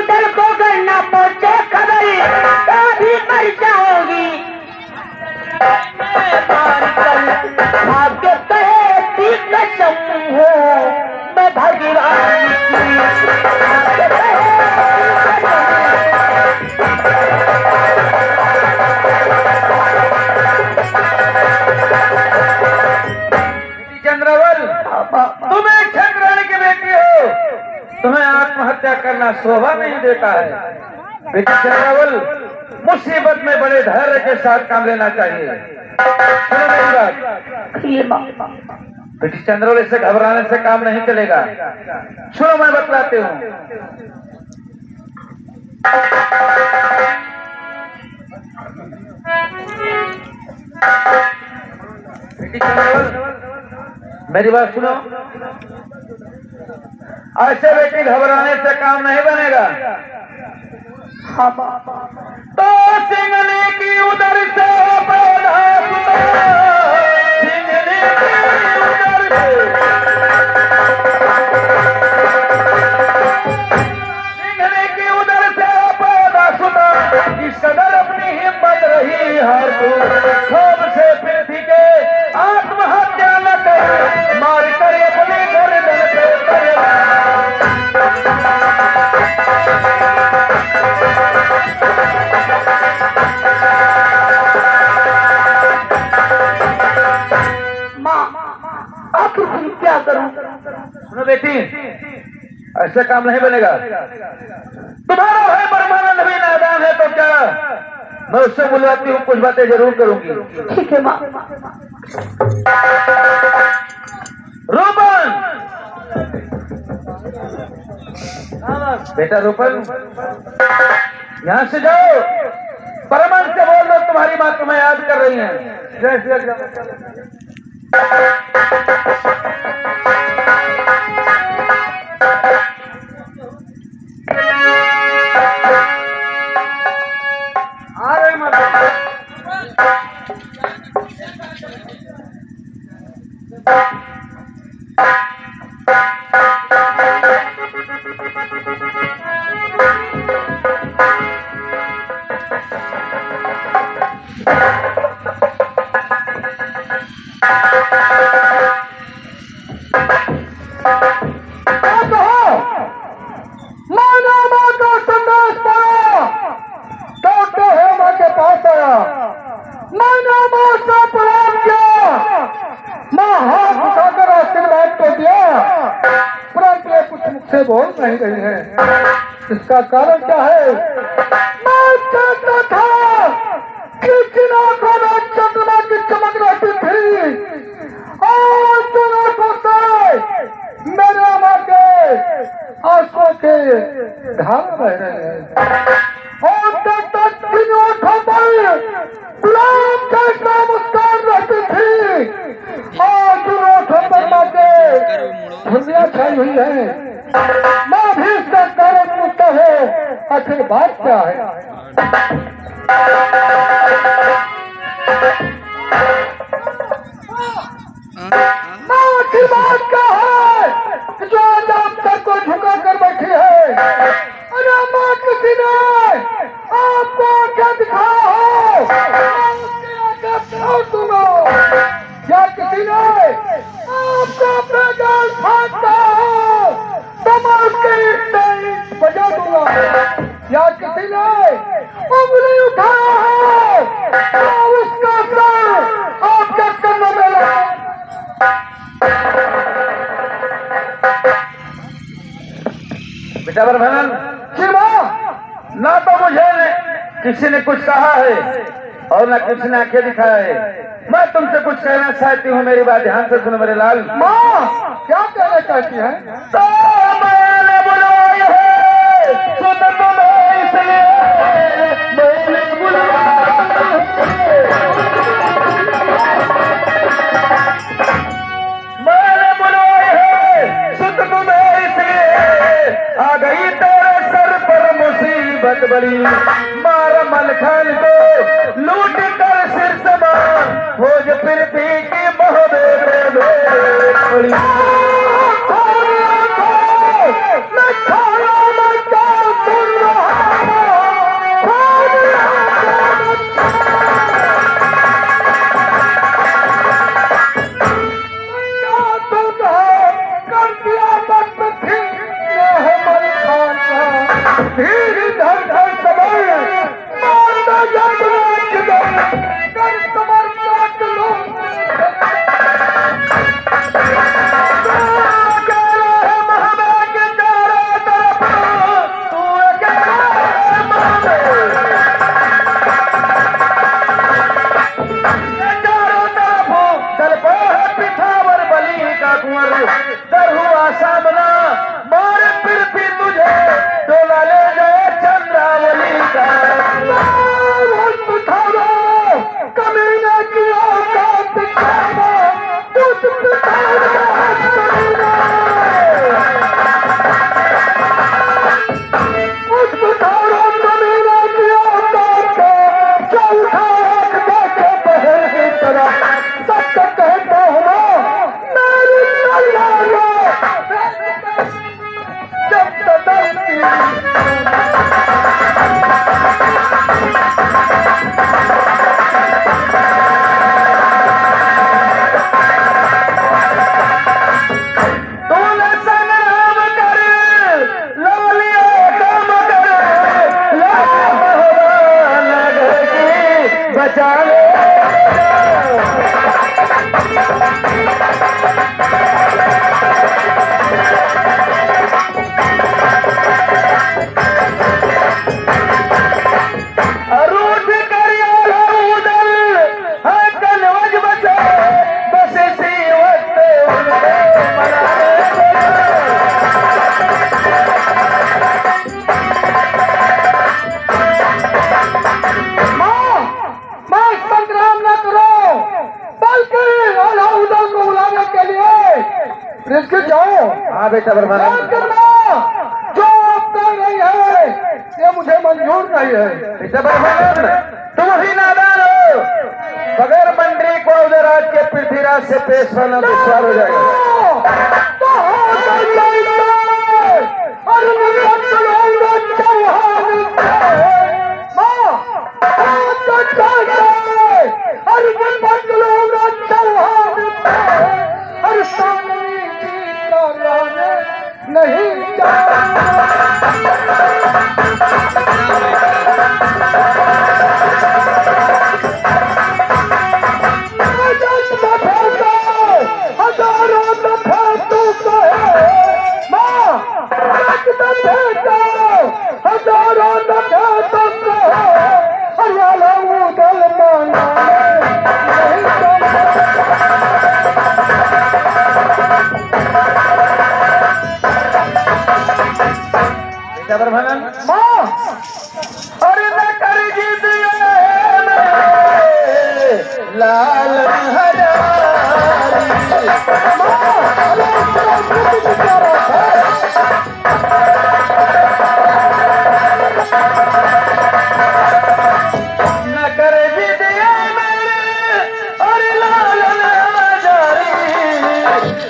उधर को करना पहुंचे खबर तभी मर जाओगी। भाग्य कहे थी कसम हो मैं भगवान की। चंद्रावल, तुम एक छत्राणी की बेटी हो, तुम्हें आत्महत्या करना शोभा नहीं देता है। बेटी चंद्रावल, मुसीबत में बड़े धैर्य के साथ काम लेना चाहिए। सुनो मेरी बात। बेटी चंद्रावल, इससे घबराने से काम नहीं चलेगा। सुनो मैं बतलाती हूँ। बेटी चंद्रावल, मेरी बात सुनो। ऐसे बेटी घबराने से काम नहीं बनेगा। तो सिंगने की उधर से पौधा सुनो, सिंगने की उधर से, सिंगने की उधर से पौधा सुनो। इस कदर अपनी हिम्मत रही हार तू, खूब से पृथ्वी के आत्महत्या न कर, मार कर अपने गर्दन पे क्या करूं? सुनो बेटी, ऐसे काम नहीं बनेगा। तुम्हारा भाई परमानंद भी नादान है तो क्या, मैं उससे बुलवाती हूँ, कुछ बातें जरूर करूंगी। ठीक है माँ। रूपन, बेटा रूपन, यहाँ से जाओ। परमानंद से बोल दो तुम्हारी माँ तुम्हें याद कर रही है। जय श्री राम। आ रहे माता। बोल नहीं रही है, इसका कारण क्या है? मैं जानता था कि जिन आंखों में चंद्रमा की चमक रहती थी और जिन आंखों से मेरे माँ के आंसुओं के धार बह रहे हैं, और जिन आंखों पर गुलाब जैसा मुस्कान रहती थी और जिन आंखों पर माँ के धुंधियाँ छाई हुई है, मैं भी इसका कारण पूछता हूँ, आखिर बात क्या है? आखिर बात क्या है जो आज आप सबको झुका कर बैठी है? अरे माँ, किसी ने आपको क्या दिखाया हो, दूंगा, या किसी ने आपको अपना जाल फांकता हो तो मैं उसके बजा दूंगा, या किसी ने उंगली उठाया है तो उसका सर आपके कंधों में लगा। बेटा बरभान, ना तो मुझे किसी ने कुछ कहा है और ना किसी ने आंखें दिखाया है। मैं तुमसे कुछ कहना चाहती हूँ, मेरी बात ध्यान से सुनो मेरे लाल। माँ क्या कहना चाहती है? तो मैंने बुलाया है, सुन तुम्हें इसलिए मैंने बुलाया, मैंने बुलाया है, सुन तुम्हें इसलिए आ गई तेरे सर पर मुसीबत बड़ी, मार मलखान को लूट कर सिर समान भोज पृथ्वी की बहबे बड़ी। मैं खाना मैं क्या सुन धीर धर धर समय माता जगन्नाथ कर समर्पित लो कर हुआ सामना मारे पृथ्वी तुझे डोला ले गए चंद्रावली का कमीने की औकात दिखाना तुझ कमीने की औकात जो उठा देखे पहल की तरह सबको कहता हूँ बचा ले जाओ। हाँ बेटा ब्रह्मानंद जो आप कर रही है ये मुझे मंजूर नहीं है। बेटा ब्रह्मानंद तुम ही नादान हो, बगैर मंत्री को उदयराज के पृथ्वीराज से पेश होना दुश्वार हो जाएगा। नहीं ब्रह्मानंद माँ अरे न कर जीत लाल न कर जीत अरे लाल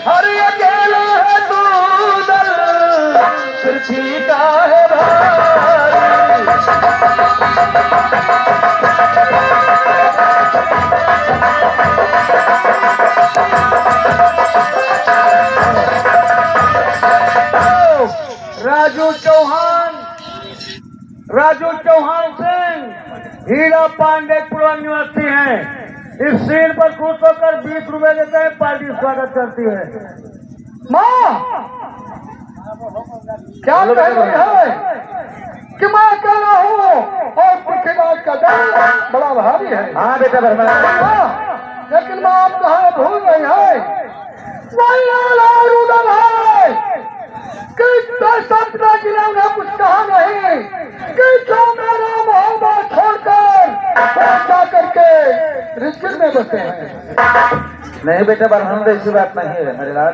हरि अकेला है तू दल पृथ्वी का है राजू चौहान सिंह हीरा पांडे पूर्व निवासी हैं। इस सीन पर खुश होकर 20 रुपए देते हैं, पार्टी स्वागत करती है। माँ क्या कह रही है कि मैं अकेला हूँ और पृथ्वीराज का दल बड़ा भारी है। हाँ बेटा ब्रह्मानंद लेकिन माँ आप कहा भूल रही है कि सपना जिला उन्हें कुछ कहा नहीं कि जो मेरा मोहब्बत छोड़कर जा करके रिस्किन में बसे हैं। नहीं बेटा ब्रह्मानंद ऐसी बात नहीं है मेरे लाल।